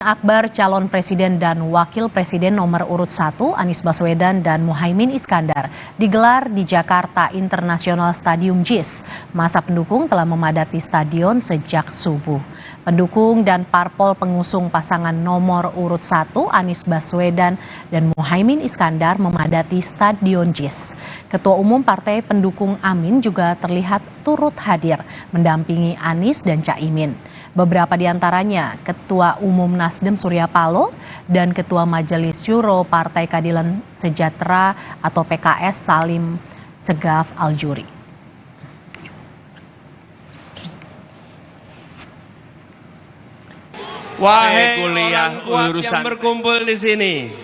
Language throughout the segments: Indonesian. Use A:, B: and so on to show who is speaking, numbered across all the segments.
A: Akbar calon presiden dan wakil presiden nomor urut 1 Anies Baswedan dan Muhaimin Iskandar digelar di Jakarta International Stadium JIS. Masa pendukung telah memadati stadion sejak subuh. Pendukung dan parpol pengusung pasangan nomor urut 1 Anies Baswedan dan Muhaimin Iskandar memadati stadion JIS. Ketua Umum Partai Pendukung Amin juga terlihat turut hadir mendampingi Anies dan Caimin. Beberapa di antaranya Ketua Umum Nasdem Surya Paloh dan Ketua Majelis Syuro Partai Keadilan Sejahtera atau PKS Salim Segaf Aljuri.
B: Wahai orang kuat yang berkumpul di sini,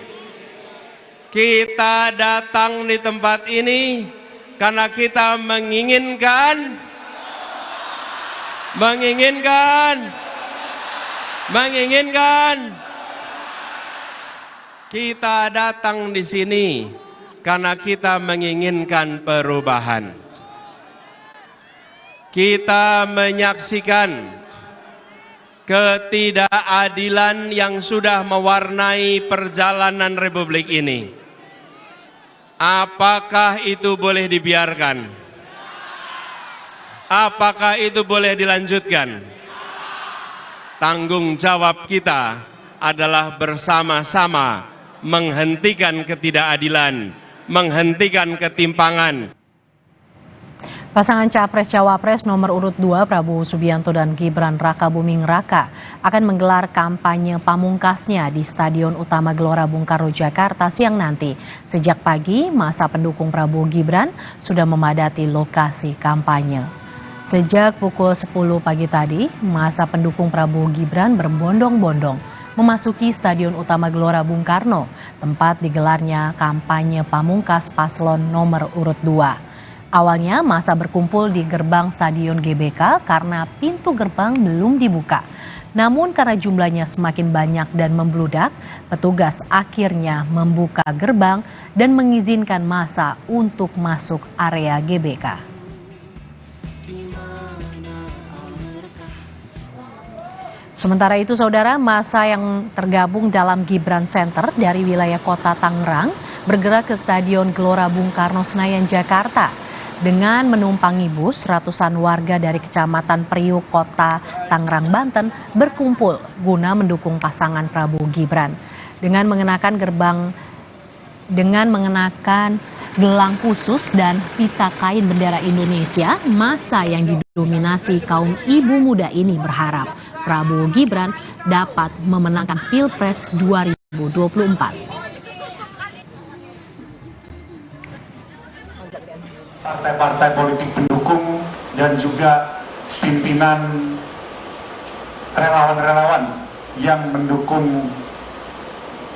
B: kita datang di tempat ini karena kita menginginkan kita datang di sini karena kita menginginkan perubahan. Kita menyaksikan ketidakadilan yang sudah mewarnai perjalanan Republik ini. Apakah itu boleh dibiarkan? Apakah itu boleh dilanjutkan? Tanggung jawab kita adalah bersama-sama menghentikan ketidakadilan, menghentikan ketimpangan.
A: Pasangan Capres-Cawapres nomor urut 2 Prabowo Subianto dan Gibran Rakabuming Raka akan menggelar kampanye pamungkasnya di Stadion Utama Gelora Bung Karno Jakarta siang nanti. Sejak pagi, masa pendukung Prabowo Gibran sudah memadati lokasi kampanye. Sejak pukul 10 pagi tadi, masa pendukung Prabowo Gibran berbondong-bondong memasuki Stadion Utama Gelora Bung Karno, tempat digelarnya kampanye pamungkas paslon nomor urut 2. Awalnya masa berkumpul di gerbang Stadion GBK karena pintu gerbang belum dibuka. Namun karena jumlahnya semakin banyak dan membludak, petugas akhirnya membuka gerbang dan mengizinkan masa untuk masuk area GBK. Sementara itu, saudara, massa yang tergabung dalam Gibran Center dari wilayah kota Tangerang bergerak ke Stadion Gelora Bung Karno Senayan, Jakarta. Dengan menumpangi bus, ratusan warga dari Kecamatan Priuk, Kota Tangerang, Banten berkumpul guna mendukung pasangan Prabowo Gibran. Dengan mengenakan gelang khusus dan pita kain bendera Indonesia, massa yang didominasi kaum ibu muda ini berharap Prabowo Gibran dapat memenangkan Pilpres 2024.
C: Partai-partai politik pendukung dan juga pimpinan relawan-relawan yang mendukung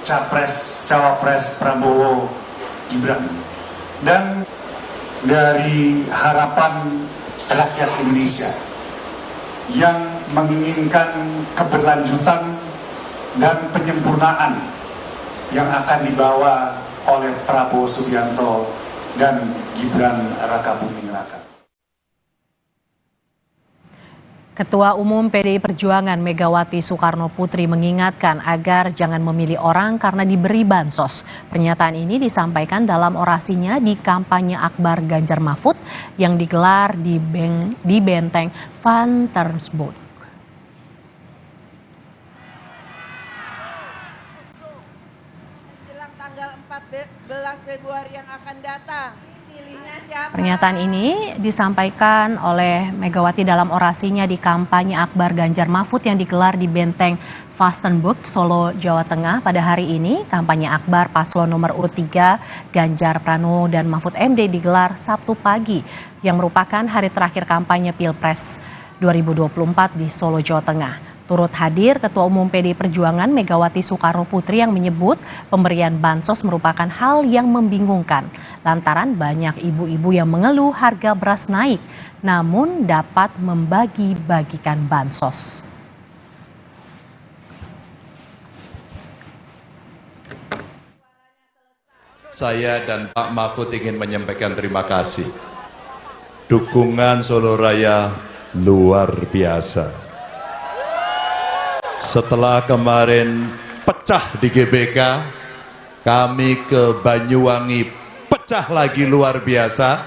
C: Capres-Cawapres Prabowo Gibran. Dan dari harapan rakyat Indonesia yang menginginkan keberlanjutan dan penyempurnaan yang akan dibawa oleh Prabowo Subianto dan Gibran Rakabuming Raka.
A: Ketua Umum PDI Perjuangan Megawati Soekarnoputri mengingatkan agar jangan memilih orang karena diberi bansos. Pernyataan ini disampaikan dalam orasinya di kampanye akbar Ganjar Mahfud yang digelar di Benteng Van Ternsburg.
D: Jelang tanggal 14 Februari yang akan datang.
A: Pernyataan ini disampaikan oleh Megawati dalam orasinya di kampanye akbar Ganjar Mahfud yang digelar di Benteng Vastenburg, Solo, Jawa Tengah pada hari ini. Kampanye akbar paslon nomor urut 3 Ganjar Pranowo dan Mahfud MD digelar Sabtu pagi yang merupakan hari terakhir kampanye Pilpres 2024 di Solo, Jawa Tengah. Turut hadir Ketua Umum PDI Perjuangan Megawati Soekarnoputri yang menyebut pemberian bansos merupakan hal yang membingungkan lantaran banyak ibu-ibu yang mengeluh harga beras naik namun dapat membagi-bagikan bansos.
E: Saya dan Pak Mahfud ingin menyampaikan terima kasih. Dukungan Solo Raya luar biasa. Setelah kemarin pecah di GBK, kami ke Banyuwangi pecah lagi luar biasa.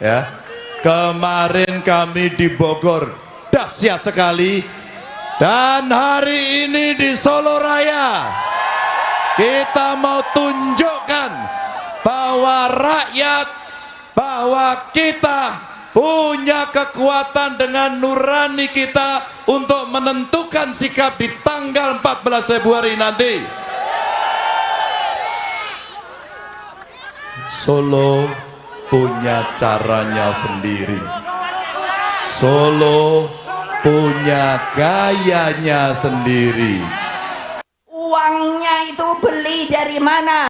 E: Ya, kemarin kami di Bogor dahsyat sekali, dan hari ini di Solo Raya kita mau tunjukkan bahwa rakyat, bahwa kita punya kekuatan dengan nurani kita untuk menentukan sikap di tanggal 14 Februari nanti. Solo punya caranya sendiri. Solo punya gayanya sendiri.
F: Uangnya itu beli dari mana?